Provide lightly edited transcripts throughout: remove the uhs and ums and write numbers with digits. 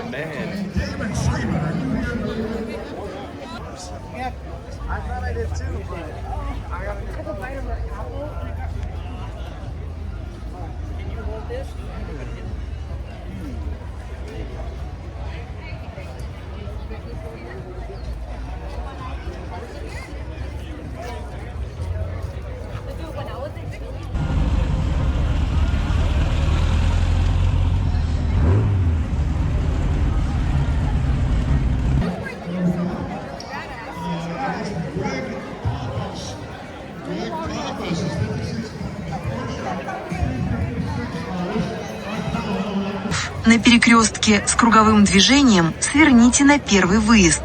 Man. Yeah, I thought I did too, but I got a bite of an apple. Can you hold this? На перекрестке с круговым движением сверните на первый выезд.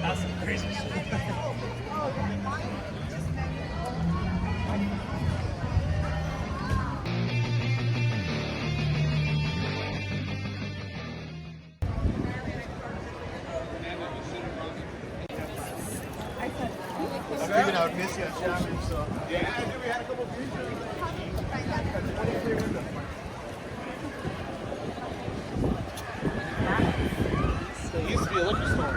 That's some crazy shit. I figured I would miss you at Challenge, so. Yeah, I knew we had a couple of It used to be a liquor store.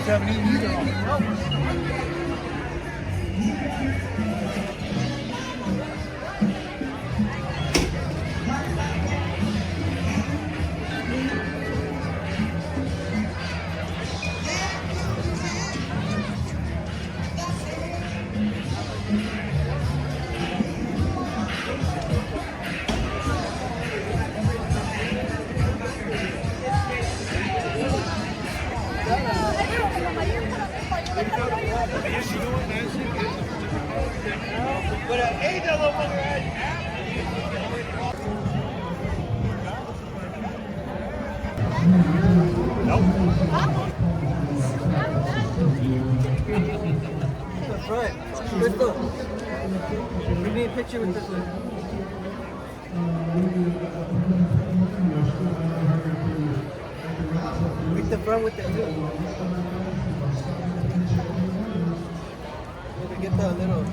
guys haven't eaten either. Nope. But hey, that little mother, That's right. Good look. We need a picture with this one. With the front with the too. Maybe get the little.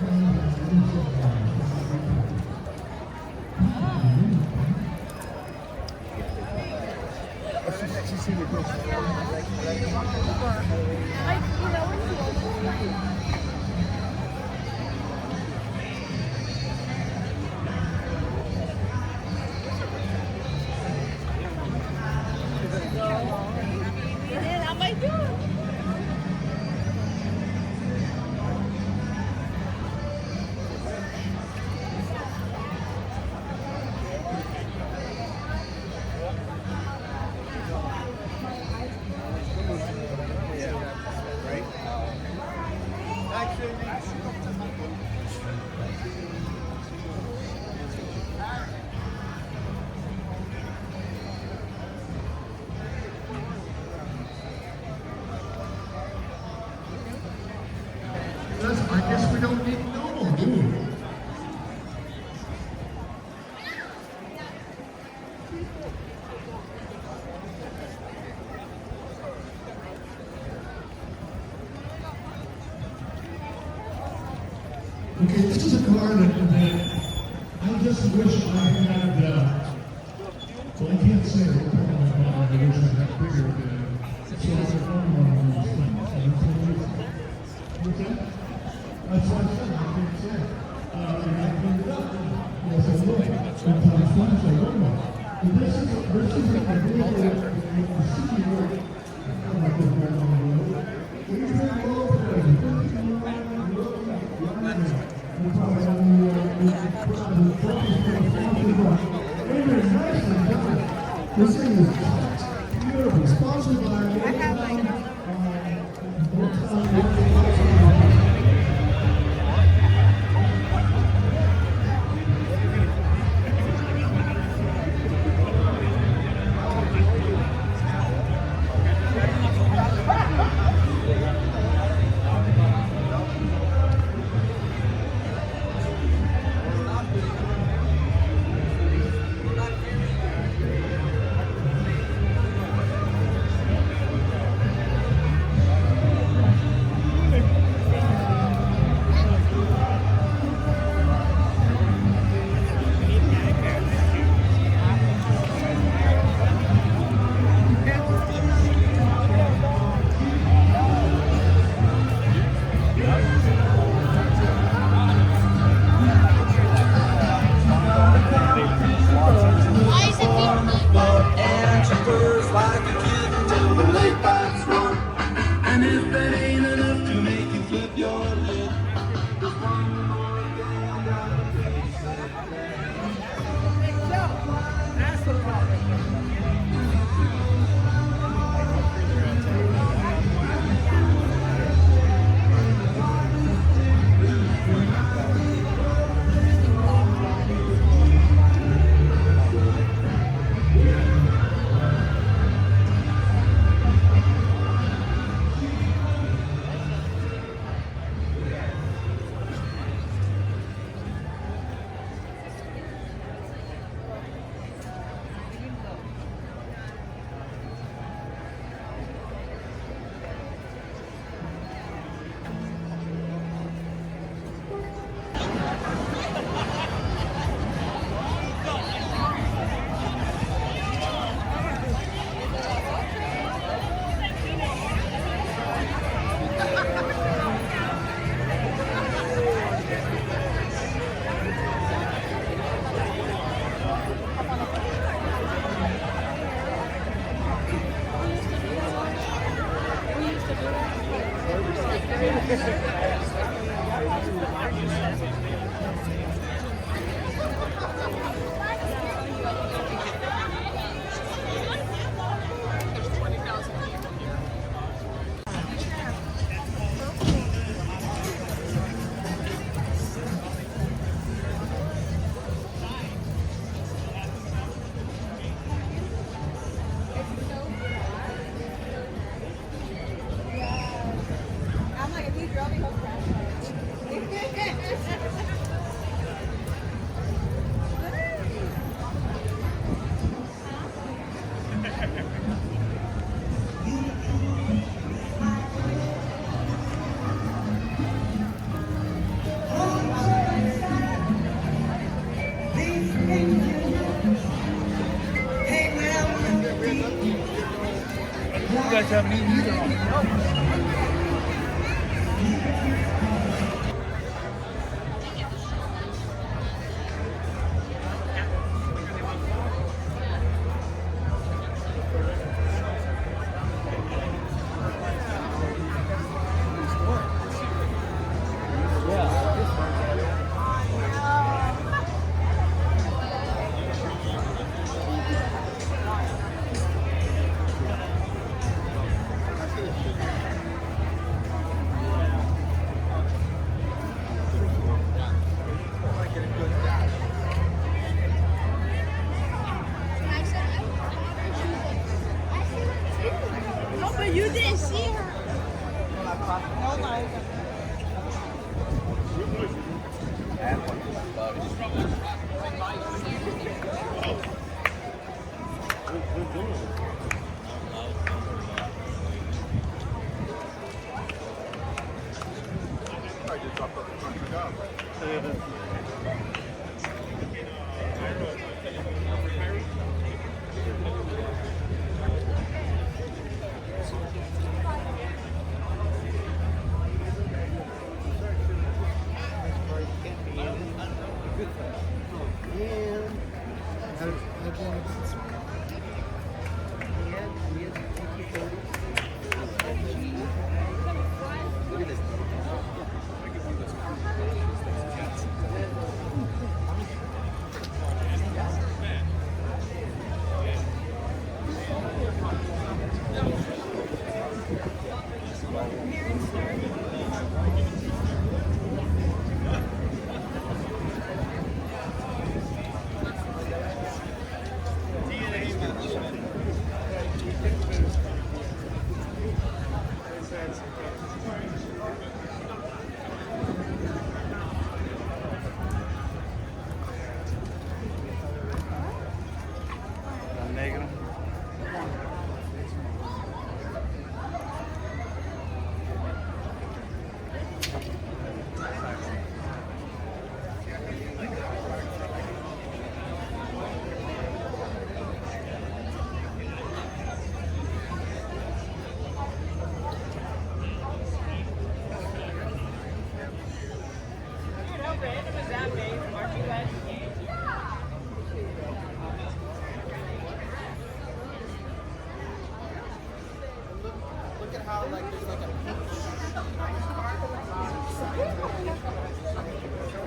I guess we don't need normal, do we? Okay, this is a car that I just wish I had, well, I can't say it, I wish I had bigger, so I could own one of those things. Okay? That's what I said, I can't say it. And I cleaned it up. And I said, look, sometimes flash, I don't know. But this is a really the city work. I'm not going to go on the road. We drove all over this thing is beautiful, sponsored by haven't eaten either. No, but you didn't see her. Look at how like there's like a pink.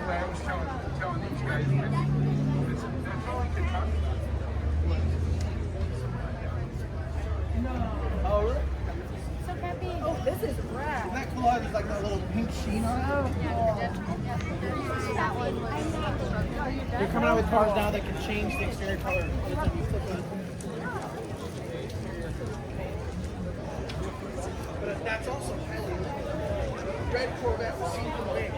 I was telling these guys, that's all I could talk about. Oh, really? So happy. Oh, this is rad. Isn't that cool how there's like that little pink sheen on it? That one was. They're coming out with cars now that can change the exterior color. Anytime you flip it. But that's also highly limited. Red Corvette was seen from big.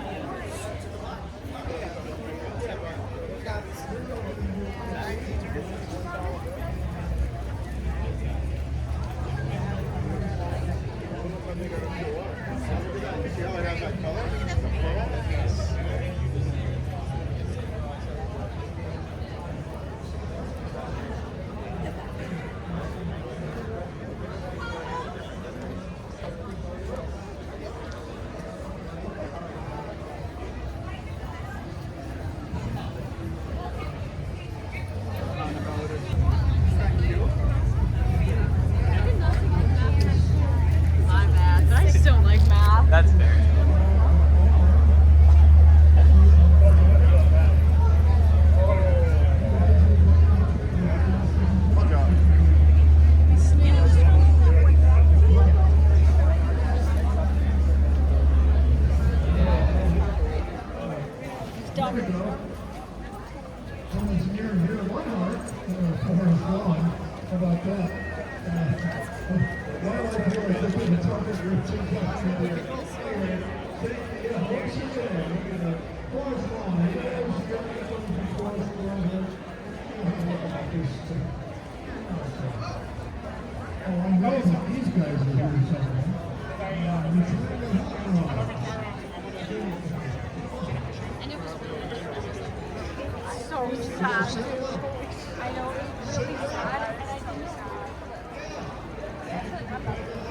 My bad. I just don't like math. That's fair. Someone's near and dear to my heart, Forrest Gump. How about that? What I like here is just the target routine down there. Yeah, once again, look at the Forrest Gump. Here's the Forrest Gump. Oh, I know that these guys are doing something. We're trying to hot rod. So sad. I know it was really sad, and I didn't.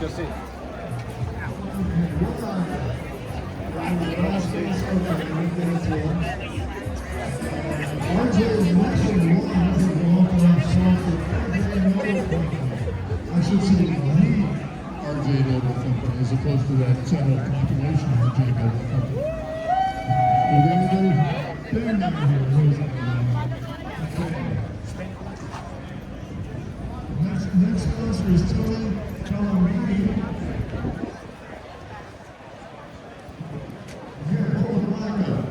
go see. I should say the RJ Noble Company as opposed to that channel compilation RJ Noble Company. We're going to go there now here. Next sponsor is Tony Calamari. Here, hold the mic up.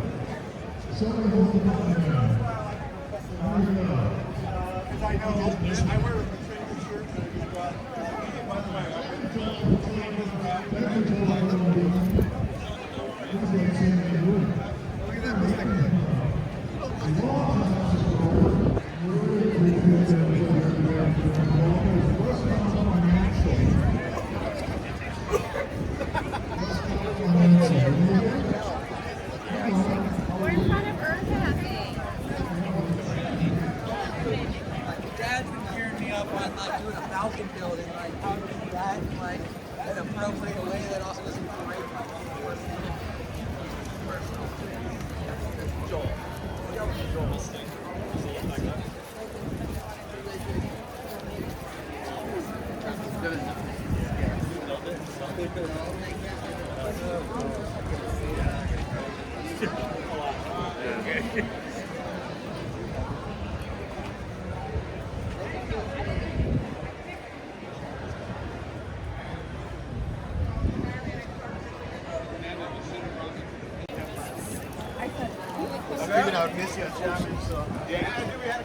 Somebody hold the mic up. Here we go. Because I know I wear a training shirt and I just got. By the way, I've look at that mistake. We're kind of earned happy. Dad's been gearing me up on like doing a Falcon build and like how to do that in like an appropriate way that also doesn't break my personal. Joel. Okay. I was thinking I would miss you on Chapman, so. Yeah, I knew we had a